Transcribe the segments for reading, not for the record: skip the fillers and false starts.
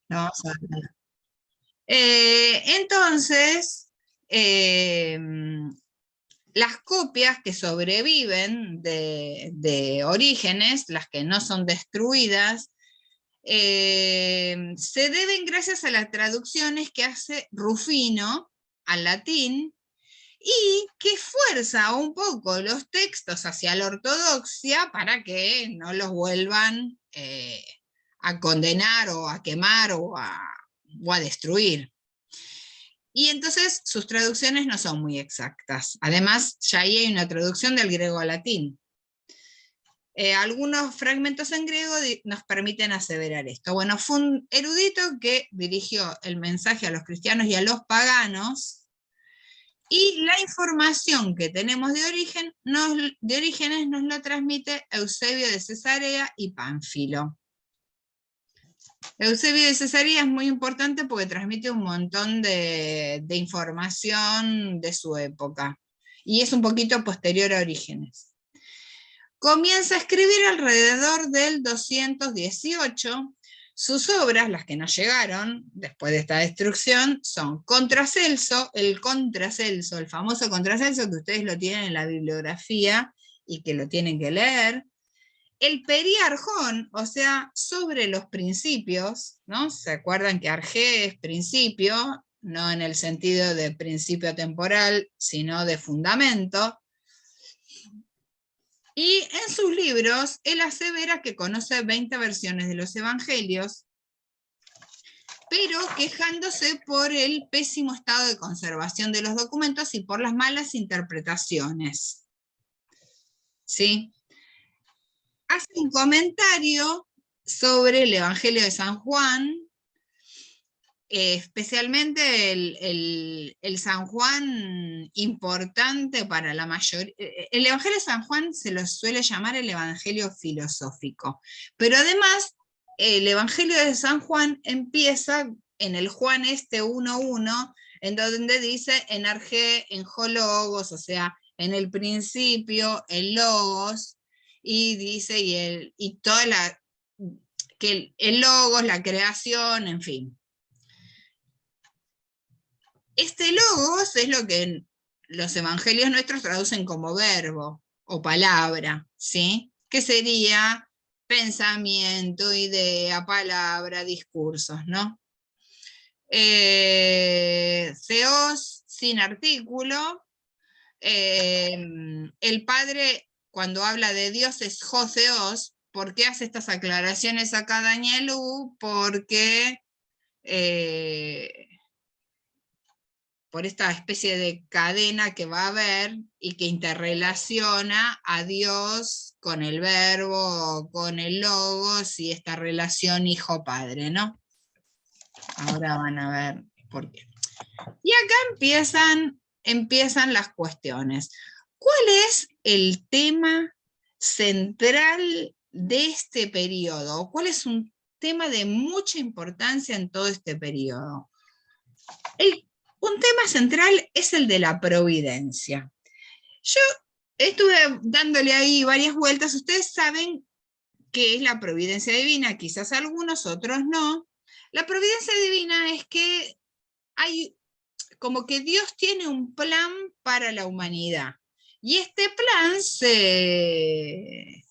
No, entonces, eh, las copias que sobreviven de Orígenes, las que no son destruidas, se deben gracias a las traducciones que hace Rufino al latín y que fuerza un poco los textos hacia la ortodoxia para que no los vuelvan a condenar o a quemar o a destruir. Y entonces sus traducciones no son muy exactas. Además, ya ahí hay una traducción del griego al latín. Algunos fragmentos en griego nos permiten aseverar esto. Bueno, fue un erudito que dirigió el mensaje a los cristianos y a los paganos, y la información que tenemos de Orígenes nos lo transmite Eusebio de Cesarea y Pánfilo. Eusebio de Cesarea es muy importante porque transmite un montón de información de su época, y es un poquito posterior a Orígenes. Comienza a escribir alrededor del 218. Sus obras, las que nos llegaron después de esta destrucción, son Contracelso, el famoso Contracelso que ustedes lo tienen en la bibliografía y que lo tienen que leer. El Periarjón, o sea, sobre los principios, ¿no? ¿Se acuerdan que arjé es principio? No en el sentido de principio temporal, sino de fundamento. Y en sus libros, él asevera que conoce 20 versiones de los evangelios, pero quejándose por el pésimo estado de conservación de los documentos y por las malas interpretaciones. ¿Sí? Hace un comentario sobre el Evangelio de San Juan, especialmente el San Juan importante para la mayoría. El Evangelio de San Juan se lo suele llamar el Evangelio filosófico, pero además el Evangelio de San Juan empieza en el Juan 1:1, en donde dice en arjé, en jo logos, o sea, en el principio, el logos, y dice, y toda la, que el logos, la creación, en fin. Este logos es lo que los evangelios nuestros traducen como verbo o palabra, ¿sí? Que sería pensamiento, idea, palabra, discursos, ¿no? Theos sin artículo. El padre, cuando habla de Dios, es Joseos. ¿Por qué hace estas aclaraciones acá Danielú? Porque por esta especie de cadena que va a haber y que interrelaciona a Dios con el verbo, con el logos y esta relación hijo-padre, ¿no? Ahora van a ver por qué. Y acá empiezan las cuestiones. ¿Cuál es el tema central de este periodo? ¿Cuál es un tema de mucha importancia en todo este periodo? Un tema central es el de la providencia. Yo estuve dándole ahí varias vueltas. Ustedes saben qué es la providencia divina, quizás algunos, otros no. La providencia divina es que hay como que Dios tiene un plan para la humanidad. Y este plan se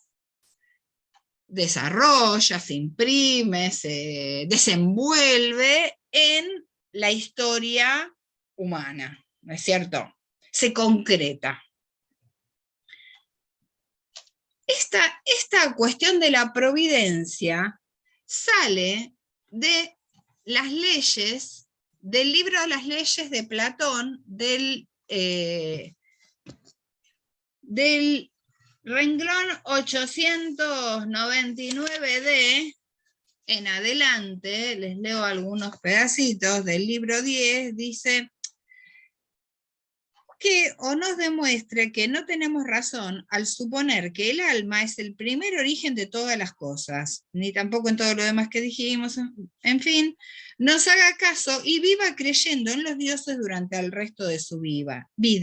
desarrolla, se imprime, se desenvuelve en la historia humana, ¿no es cierto? Se concreta. Esta cuestión de la providencia sale de las leyes, del libro de las leyes de Platón, del renglón 899D en adelante. Les leo algunos pedacitos del libro 10, dice que o nos demuestre que no tenemos razón al suponer que el alma es el primer origen de todas las cosas, ni tampoco en todo lo demás que dijimos, en fin, nos haga caso y viva creyendo en los dioses durante el resto de su vida. Y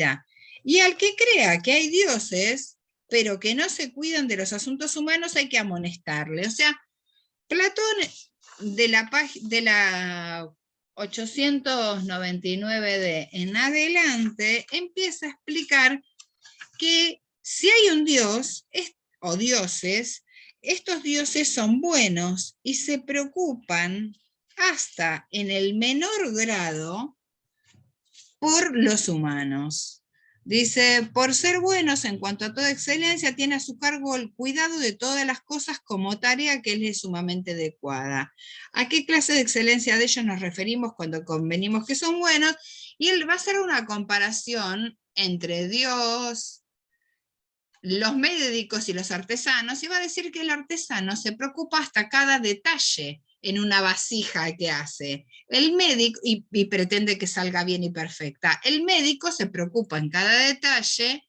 al que crea que hay dioses, pero que no se cuidan de los asuntos humanos, hay que amonestarle. O sea, Platón de la 899 en adelante, empieza a explicar que si hay un Dios o dioses, estos dioses son buenos y se preocupan hasta en el menor grado por los humanos. Dice, por ser buenos en cuanto a toda excelencia, tiene a su cargo el cuidado de todas las cosas como tarea que es sumamente adecuada. ¿A qué clase de excelencia de ellos nos referimos cuando convenimos que son buenos? Y él va a hacer una comparación entre Dios, los médicos y los artesanos, y va a decir que el artesano se preocupa hasta cada detalle en una vasija que hace. El médico, y pretende que salga bien y perfecta. El médico se preocupa en cada detalle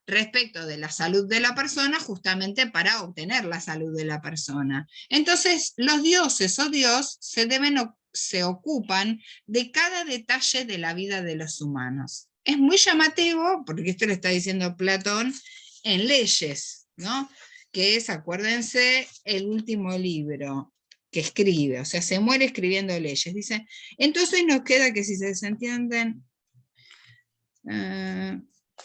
respecto de la salud de la persona, justamente para obtener la salud de la persona. Entonces, los dioses o Dios se ocupan de cada detalle de la vida de los humanos. Es muy llamativo, porque esto lo está diciendo Platón en Leyes, ¿no? Que es, acuérdense, el último libro que escribe, o sea, se muere escribiendo Leyes. Dice, entonces nos queda que si se desentienden,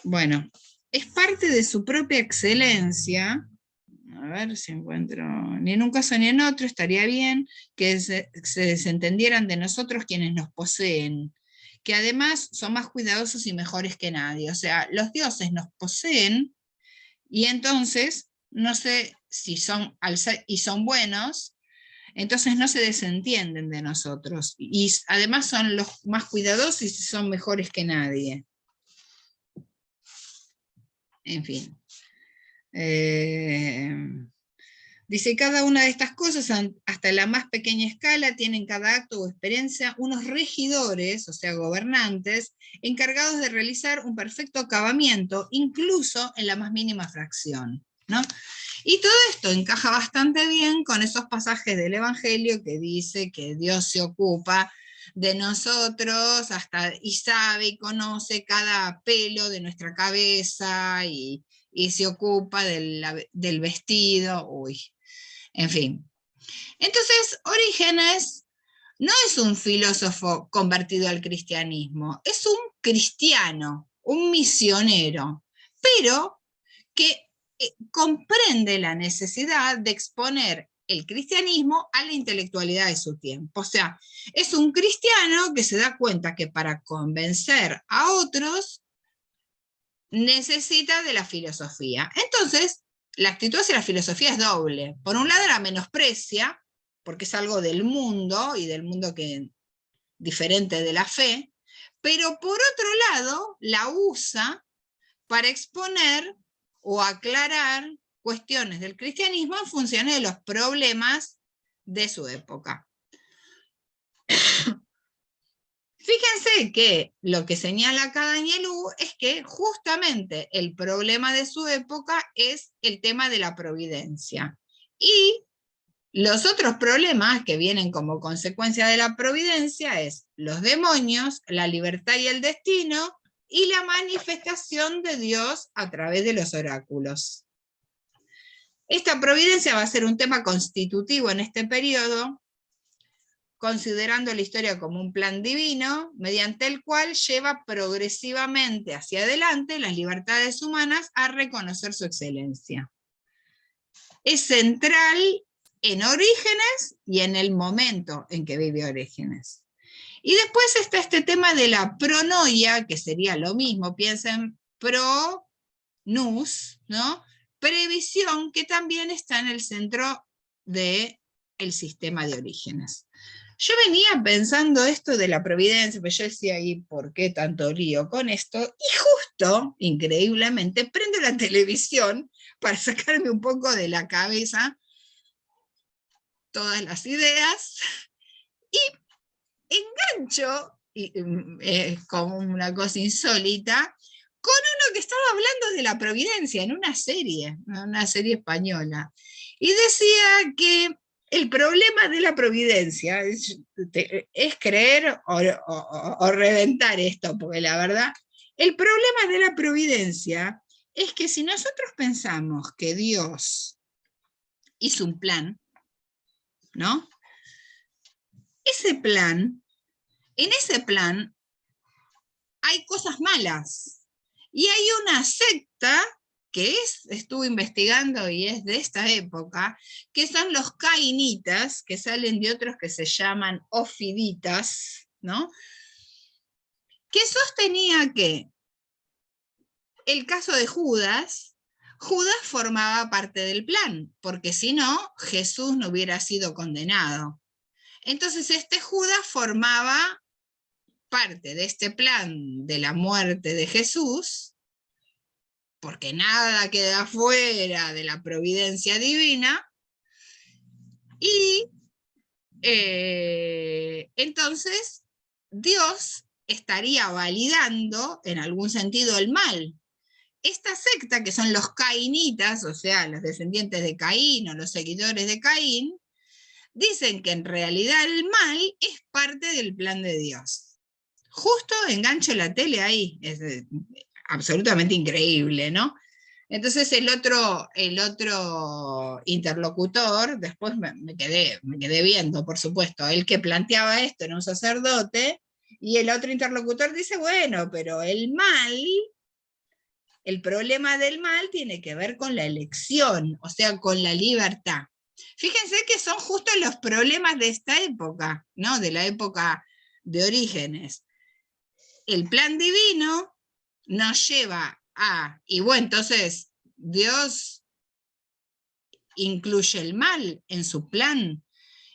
bueno, es parte de su propia excelencia. A ver si encuentro, ni en un caso ni en otro estaría bien que se desentendieran de nosotros quienes nos poseen, que además son más cuidadosos y mejores que nadie. O sea, los dioses nos poseen y entonces, no sé si son, y son buenos, entonces no se desentienden de nosotros. Y además son los más cuidadosos y son mejores que nadie. En fin. Dice, cada una de estas cosas, hasta la más pequeña escala, tienen cada acto o experiencia unos regidores, o sea, gobernantes, encargados de realizar un perfecto acabamiento, incluso en la más mínima fracción, ¿no? Y todo esto encaja bastante bien con esos pasajes del Evangelio que dice que Dios se ocupa de nosotros y sabe y conoce cada pelo de nuestra cabeza y se ocupa del vestido, en fin. Entonces, Orígenes no es un filósofo convertido al cristianismo, es un cristiano, un misionero, pero que comprende la necesidad de exponer el cristianismo a la intelectualidad de su tiempo. O sea, es un cristiano que se da cuenta que para convencer a otros necesita de la filosofía. Entonces, la actitud hacia la filosofía es doble. Por un lado, la menosprecia, porque es algo del mundo, y del mundo diferente de la fe, pero por otro lado, la usa para exponer o aclarar cuestiones del cristianismo en función de los problemas de su época. Fíjense que lo que señala Cadañelú es que justamente el problema de su época es el tema de la providencia. Y los otros problemas que vienen como consecuencia de la providencia es los demonios, la libertad y el destino, y la manifestación de Dios a través de los oráculos. Esta providencia va a ser un tema constitutivo en este periodo, considerando la historia como un plan divino, mediante el cual lleva progresivamente hacia adelante las libertades humanas a reconocer su excelencia. Es central en Orígenes y en el momento en que vive Orígenes. Y después está este tema de la pronoia, que sería lo mismo, piensen pro-nous, ¿no? Previsión, que también está en el centro del sistema de Orígenes. Yo venía pensando esto de la providencia, pero yo decía ahí, ¿por qué tanto lío con esto? Y justo, increíblemente, prendo la televisión para sacarme un poco de la cabeza todas las ideas y engancho, como una cosa insólita, con uno que estaba hablando de la providencia en una serie española. Y decía que el problema de la providencia es creer o reventar esto, porque la verdad, el problema de la providencia es que si nosotros pensamos que Dios hizo un plan, ¿no? ese plan hay cosas malas. Y hay una secta que estuve investigando y es de esta época, que son los cainitas, que salen de otros que se llaman ofiditas, ¿no? Que sostenía que el caso de Judas formaba parte del plan, porque si no, Jesús no hubiera sido condenado. Entonces este Judas formaba parte de este plan de la muerte de Jesús, porque nada queda fuera de la providencia divina, y entonces Dios estaría validando en algún sentido el mal. Esta secta, que son los cainitas, o sea, los descendientes de Caín o los seguidores de Caín, dicen que en realidad el mal es parte del plan de Dios. Justo engancho la tele ahí, es absolutamente increíble, ¿no? Entonces el otro interlocutor, después me quedé viendo, por supuesto, el que planteaba esto era un sacerdote, y el otro interlocutor dice, bueno, pero el problema del mal tiene que ver con la elección, o sea, con la libertad. Fíjense que son justo los problemas de esta época, ¿no? De la época de Orígenes. El plan divino nos lleva y bueno, entonces Dios incluye el mal en su plan,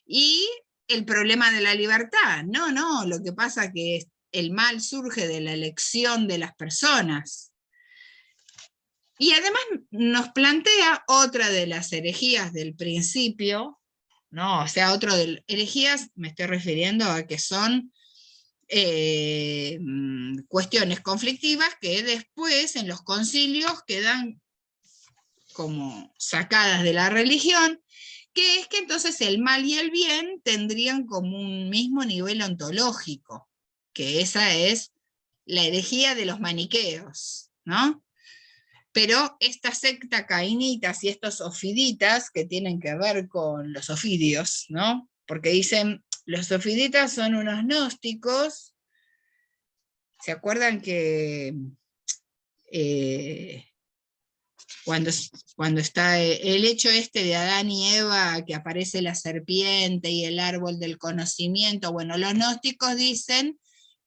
y el problema de la libertad. No, lo que pasa es que el mal surge de la elección de las personas. Y además nos plantea otra de las herejías del principio, ¿no? O sea, otro de herejías, me estoy refiriendo a que son cuestiones conflictivas que después en los concilios quedan como sacadas de la religión, que es que entonces el mal y el bien tendrían como un mismo nivel ontológico, que esa es la herejía de los maniqueos, ¿no? Pero esta secta cainitas y estos ofiditas, que tienen que ver con los ofidios, ¿no? Porque dicen, los ofiditas son unos gnósticos. ¿Se acuerdan que cuando está el hecho este de Adán y Eva, que aparece la serpiente y el árbol del conocimiento? Bueno, los gnósticos dicen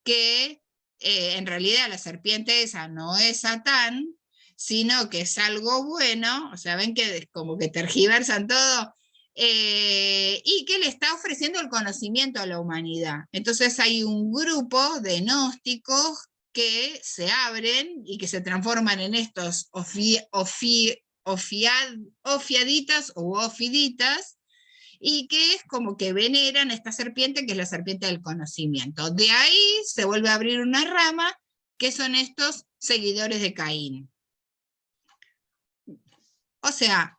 que en realidad la serpiente esa no es Satán, sino que es algo bueno, o sea, ven que como que tergiversan todo, y que le está ofreciendo el conocimiento a la humanidad. Entonces hay un grupo de gnósticos que se abren y que se transforman en estos ofiaditas o ofiditas, y que es como que veneran a esta serpiente, que es la serpiente del conocimiento. De ahí se vuelve a abrir una rama, que son estos seguidores de Caín. O sea,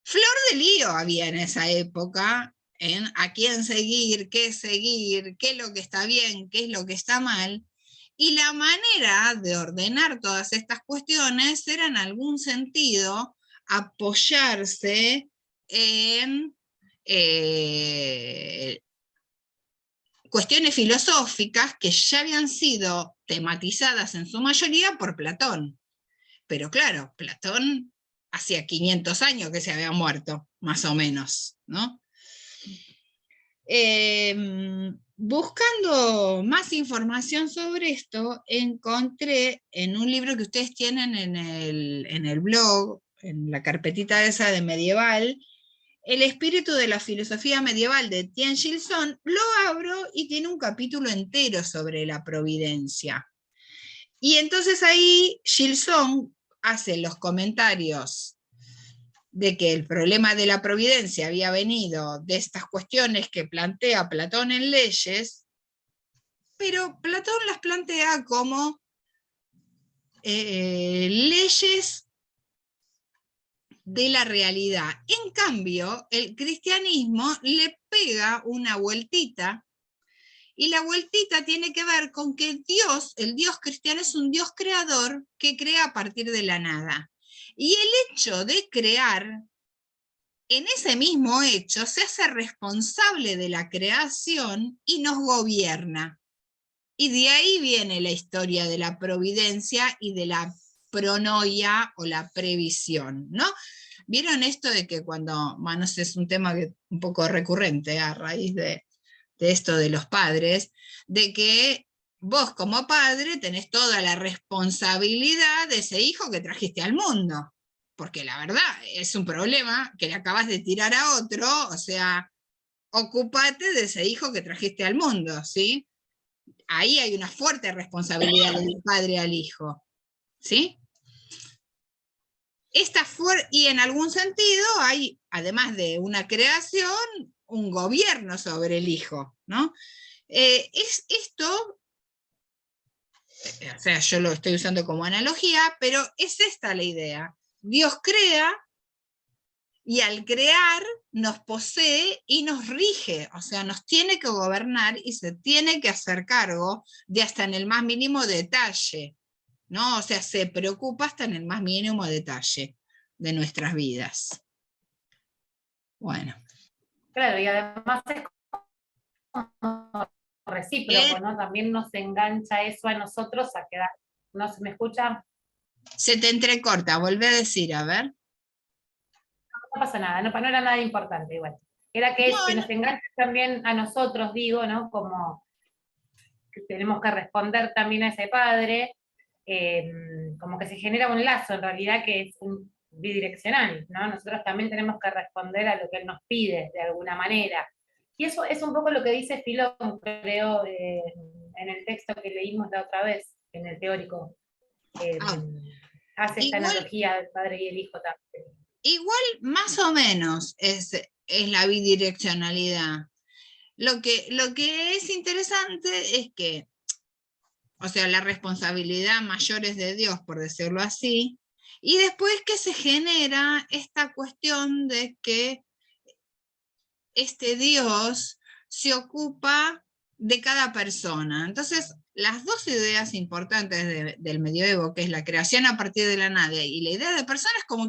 flor de lío había en esa época, en a quién seguir, qué es lo que está bien, qué es lo que está mal, y la manera de ordenar todas estas cuestiones era en algún sentido apoyarse en cuestiones filosóficas que ya habían sido tematizadas en su mayoría por Platón. Pero claro, Platón hacía 500 años que se había muerto, más o menos, ¿no? Buscando más información sobre esto, encontré en un libro que ustedes tienen en el blog, en la carpetita esa de medieval, El espíritu de la filosofía medieval de Tien Chil Song. Lo abro y tiene un capítulo entero sobre la providencia. Y entonces ahí Chil Song hace los comentarios de que el problema de la providencia había venido de estas cuestiones que plantea Platón en Leyes, pero Platón las plantea como leyes de la realidad. En cambio, el cristianismo le pega una vueltita, y la vueltita tiene que ver con que Dios, el Dios cristiano, es un Dios creador que crea a partir de la nada. Y el hecho de crear en ese mismo hecho se hace responsable de la creación y nos gobierna. Y de ahí viene la historia de la providencia y de la pronoia o la previsión, ¿no? ¿Vieron esto de que cuando, bueno, es un tema que un poco recurrente a raíz de esto de los padres, de que vos como padre tenés toda la responsabilidad de ese hijo que trajiste al mundo? Porque la verdad es un problema que le acabas de tirar a otro, o sea, ocúpate de ese hijo que trajiste al mundo, ¿sí? Ahí hay una fuerte responsabilidad del padre al hijo, ¿sí? Y en algún sentido hay, además de una creación, un gobierno sobre el hijo, ¿no? Es esto, o sea, yo lo estoy usando como analogía, pero es esta la idea. Dios crea y al crear nos posee y nos rige, o sea, nos tiene que gobernar y se tiene que hacer cargo de hasta en el más mínimo detalle, ¿no? O sea, se preocupa hasta en el más mínimo detalle de nuestras vidas. Bueno. Claro, y además es como recíproco, ¿no? También nos engancha eso a nosotros a quedar. ¿No se me escucha? Se te entrecorta, volvé a decir, a ver. No pasa nada, no era nada importante igual. Era que nos engancha también a nosotros, digo, ¿no? Como que tenemos que responder también a ese padre, como que se genera un lazo en realidad que es bidireccional, ¿no? Nosotros también tenemos que responder a lo que él nos pide de alguna manera. Y eso es un poco lo que dice Filón, creo, en el texto que leímos la otra vez, en el teórico. Hace esta analogía del padre y el hijo también. Igual, más o menos, es la bidireccionalidad. Lo que es interesante es que, o sea, la responsabilidad mayor es de Dios, por decirlo así, y después que se genera esta cuestión de que este Dios se ocupa de cada persona. Entonces, las dos ideas importantes del medioevo, que es la creación a partir de la nada y la idea de personas, como